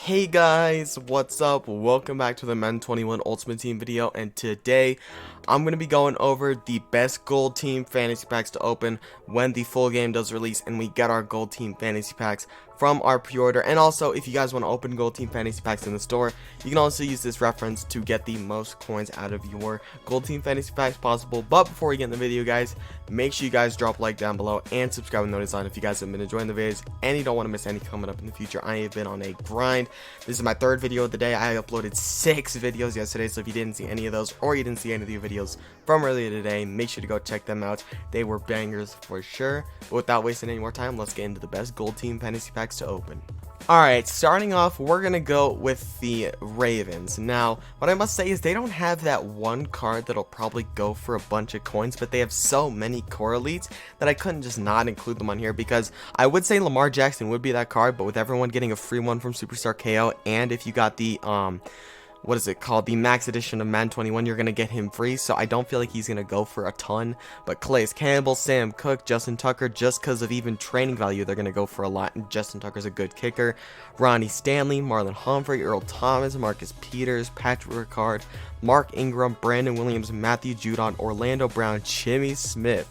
Hey guys, what's up? Welcome back to the Madden 21 Ultimate Team video, and today I'm going to be going over the best gold team fantasy packs to open when the full game does release and we get our gold team fantasy packs from our pre-order. And also, if you guys want to open gold team fantasy packs in the store, you can also use this reference to get the most coins out of your gold team fantasy packs possible. But before we get in the video, guys, make sure you guys drop a like down below and subscribe with notice on if you guys have been enjoying the videos and you don't want to miss any coming up in the future. I have been on a grind. This is my third video of the day. I uploaded 6 videos yesterday, so if you didn't see any of those or you didn't see any of the videos from earlier today, make sure to go check them out. They were bangers for sure. But without wasting any more time, let's get into the best gold team fantasy packs to open. Alright, starting off, we're going to go with the Ravens. Now, what I must say is they don't have that one card that'll probably go for a bunch of coins, but they have so many correlates that I couldn't just not include them on here, because I would say Lamar Jackson would be that card, but with everyone getting a free one from Superstar KO, and if you got the, what is it called, the max edition of Madden 21, you're going to get him free, so I don't feel like he's going to go for a ton. But Calais Campbell, Sam Cook, Justin Tucker, just because of even training value, they're going to go for a lot, and Justin Tucker's a good kicker. Ronnie Stanley, Marlon Humphrey, Earl Thomas, Marcus Peters, Patrick Ricard, Mark Ingram, Brandon Williams, Matthew Judon, Orlando Brown, Jimmy Smith,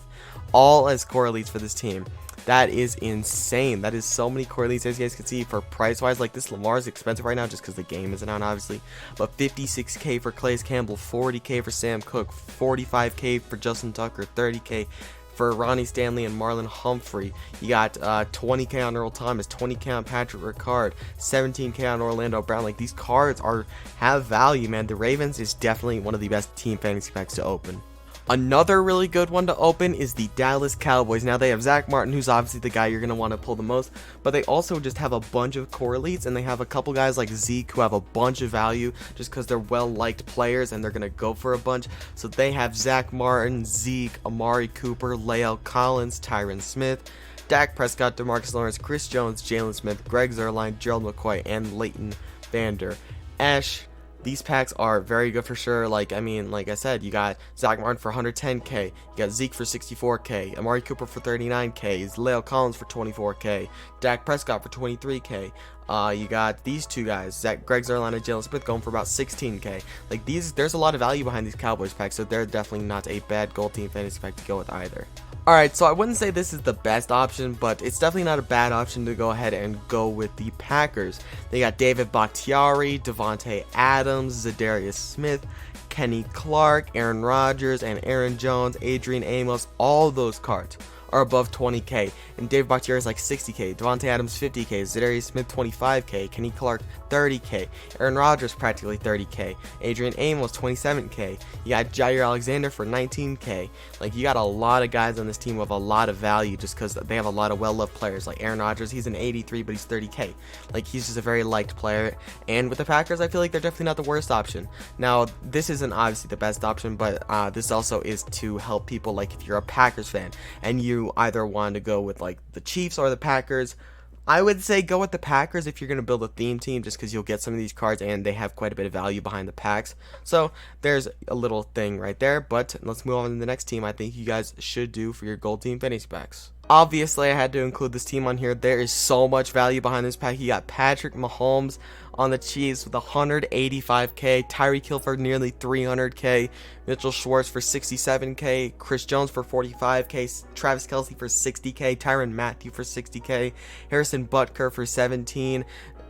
all as correlates for this team. That is insane. That is so many correlates, as you guys can see. For price wise, like, this Lamar is expensive right now just because the game isn't out, obviously, but 56k for Calais Campbell, 40k for Sam Cook, 45k for Justin Tucker, 30k for Ronnie Stanley and Marlon Humphrey. You got 20k on Earl Thomas, 20k on Patrick Ricard, 17k on Orlando Brown. Like, these cards have value, man. The Ravens is definitely one of the best team fantasy packs to open. Another really good one to open is the Dallas Cowboys. Now, they have Zach Martin, who's obviously the guy you're going to want to pull the most, but they also just have a bunch of correlates, and they have a couple guys like Zeke who have a bunch of value just because they're well-liked players, and they're going to go for a bunch. So they have Zach Martin, Zeke, Amari Cooper, Lael Collins, Tyron Smith, Dak Prescott, DeMarcus Lawrence, Chris Jones, Jalen Smith, Greg Zuerlein, Gerald McCoy, and Leighton Vander Esch. These packs are very good for sure. Like I said, you got Zach Martin for 110k, you got Zeke for 64k, Amari Cooper for 39k, Lael Collins for 24k, Dak Prescott for 23k. You got these two guys, Greg Zuerlein and Jalen Smith, going for about 16k. Like, there's a lot of value behind these Cowboys packs, so they're definitely not a bad gold team fantasy pack to go with either. Alright, so I wouldn't say this is the best option, but it's definitely not a bad option to go ahead and go with the Packers. They got David Bakhtiari, Devontae Adams, Zadarius Smith, Kenny Clark, Aaron Rodgers, and Aaron Jones, Adrian Amos. All those cards are above 20k, and David Bakhtiari is like 60k, Devontae Adams 50k, Zadarius Smith 25k, Kenny Clark 30k, Aaron Rodgers practically 30k, Adrian Amos 27k, you got Jair Alexander for 19k. Like, you got a lot of guys on this team with a lot of value just because they have a lot of well-loved players. Like Aaron Rodgers, he's an 83, but he's 30k. Like, he's just a very liked player, and with the Packers, I feel like they're definitely not the worst option. Now, this isn't obviously the best option, but this also is to help people, like, if you're a Packers fan and you either want to go with like the Chiefs or the Packers. I would say go with the Packers if you're going to build a theme team, just because you'll get some of these cards and they have quite a bit of value behind the packs. So there's a little thing right there, but let's move on to the next team I think you guys should do for your gold team fantasy packs. Obviously, I had to include this team on here. There is so much value behind this pack. You got Patrick Mahomes on the Chiefs with 185k, Tyreek Hill for nearly 300k, Mitchell Schwartz for 67k, Chris Jones for 45k, Travis Kelce for 60k, Tyrann Mathieu for 60k, Harrison Butker for 17.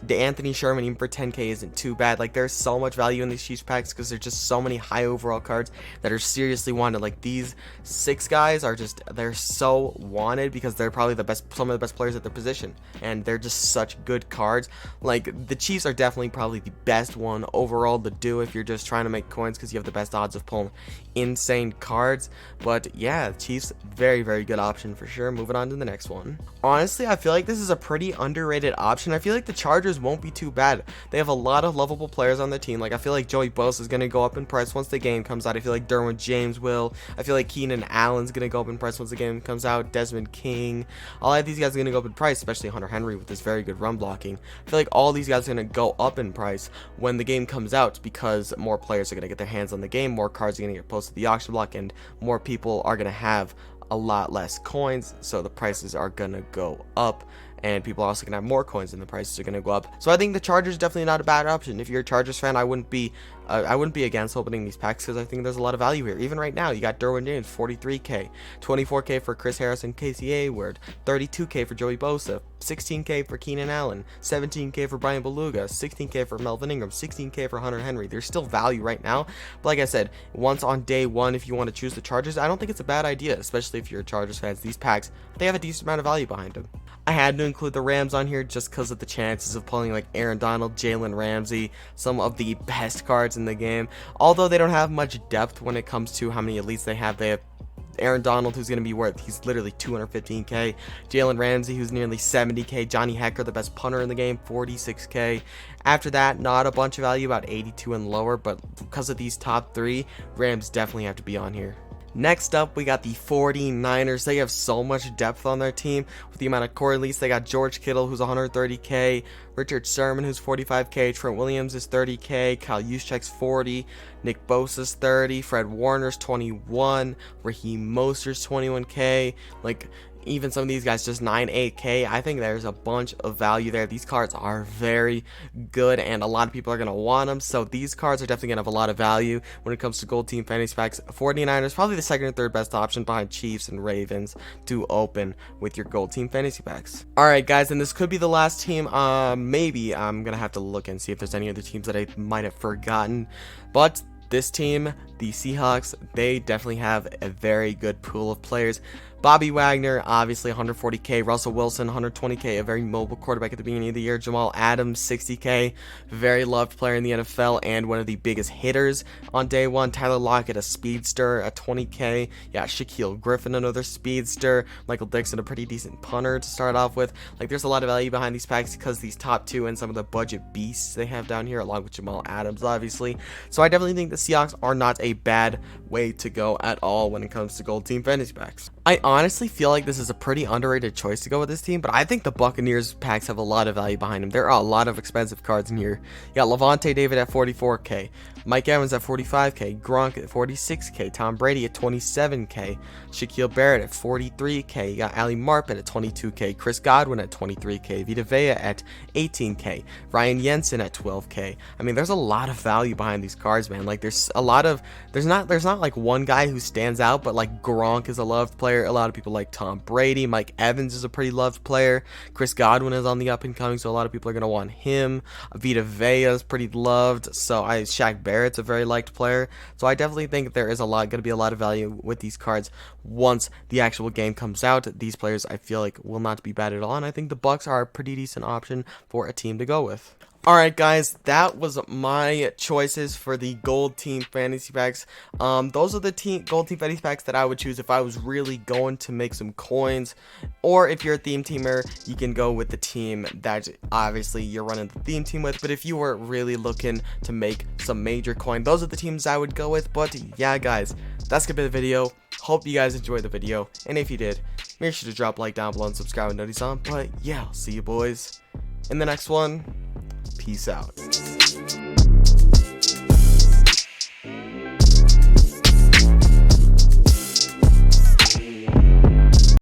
Anthony Sherman even for 10k isn't too bad. Like, there's so much value in these Chiefs packs because there's just so many high overall cards that are seriously wanted. Like, these 6 guys are just, they're so wanted because they're probably some of the best players at their position, and they're just such good cards. Like, the Chiefs are definitely probably the best one overall to do if you're just trying to make coins because you have the best odds of pulling insane cards. But yeah, Chiefs, very, very good option for sure. Moving on to the next one. Honestly, I feel like this is a pretty underrated option. I feel like the Chargers won't be too bad. They have a lot of lovable players on their team. Like, I feel like Joey Bosa is going to go up in price once the game comes out. I feel like Derwin James will. I feel like Keenan Allen's going to go up in price once the game comes out. Desmond King. All of these guys are going to go up in price, especially Hunter Henry with his very good run blocking. I feel like all these guys are going to go up in price when the game comes out because more players are going to get their hands on the game, more cards are going to get posted to the auction block, and more people are going to have a lot less coins, so the prices are gonna go up. and people are also gonna have more coins and the prices are gonna go up. So I think the Chargers definitely not a bad option. If you're a Chargers fan, I wouldn't be against opening these packs because I think there's a lot of value here. Even right now, you got Derwin James, 43k, 24k for Chris Harris and Casey Hayward, 32k for Joey Bosa, 16k for Keenan Allen, 17k for Brian Beluga, 16k for Melvin Ingram, 16k for Hunter Henry. There's still value right now, but like I said, once on day one, if you want to choose the Chargers, I don't think it's a bad idea, especially if you're a Chargers fan. These packs, they have a decent amount of value behind them. I had to include the Rams on here just because of the chances of pulling like Aaron Donald, Jalen Ramsey, some of the best cards in the game. Although they don't have much depth when it comes to how many elites they have Aaron Donald, who's going to be worth, he's literally 215k. Jalen Ramsey, who's nearly 70k. Johnny Hekker, the best punter in the game, 46k. After that, not a bunch of value, about 82 and lower, but because of these top three, Rams definitely have to be on here. Next up, we got the 49ers. They have so much depth on their team with the amount of core elites. They got George Kittle, who's 130k, Richard Sherman, who's 45k, Trent Williams is 30k, Kyle Juszczyk's 40, Nick Bosa's 30, Fred Warner's 21, Raheem Mostert's 21k, like even some of these guys just 9-8k. I think there's a bunch of value there. These cards are very good and a lot of people are going to want them, so these cards are definitely going to have a lot of value when it comes to gold team fantasy packs. 49ers probably the second or third best option behind Chiefs and Ravens to open with your gold team fantasy packs. Alright guys, and this could be the last team. Maybe I'm going to have to look and see if there's any other teams that I might have forgotten, but this team, the Seahawks, they definitely have a very good pool of players. Bobby Wagner, obviously 140k. Russell Wilson, 120k, a very mobile quarterback at the beginning of the year. Jamal Adams, 60k, very loved player in the NFL and one of the biggest hitters on day one. Tyler Lockett, a speedster at 20k. Yeah, Shaquille Griffin, another speedster. Michael Dixon, a pretty decent punter to start off with. Like, there's a lot of value behind these packs because these top two and some of the budget beasts they have down here, along with Jamal Adams, obviously. So I definitely think the Seahawks are not a bad way to go at all when it comes to gold team fantasy packs. I honestly feel like this is a pretty underrated choice to go with this team, but I think the Buccaneers packs have a lot of value behind them. There are a lot of expensive cards in here. You got Levante David at 44k, Mike Evans at 45k, Gronk at 46k, Tom Brady at 27k, Shaquille Barrett at 43k, you got Ali Marpet at 22k, Chris Godwin at 23k, Vita Vea at 18k, Ryan Jensen at 12k. I mean, there's a lot of value behind these cards, man. Like, there's not like one guy who stands out, but like Gronk is a loved player. A lot of people like Tom Brady. Mike Evans is a pretty loved player. Chris Godwin is on the up and coming, so a lot of people are going to want him. Vita Vea is pretty loved. So Shaq Barrett's a very liked player. So I definitely think there is going to be a lot of value with these cards once the actual game comes out. These players, I feel like, will not be bad at all, and I think the Bucs are a pretty decent option for a team to go with. Alright guys, that was my choices for the gold team fantasy packs. Those are the gold team fantasy packs that I would choose if I was really going to make some coins. Or if you're a theme teamer, you can go with the team that obviously you're running the theme team with. But if you were really looking to make some major coin, those are the teams I would go with. But yeah guys, that's gonna be the video. Hope you guys enjoyed the video. And if you did, make sure to drop a like down below and subscribe and notice on. But yeah, I'll see you boys in the next one. Peace out.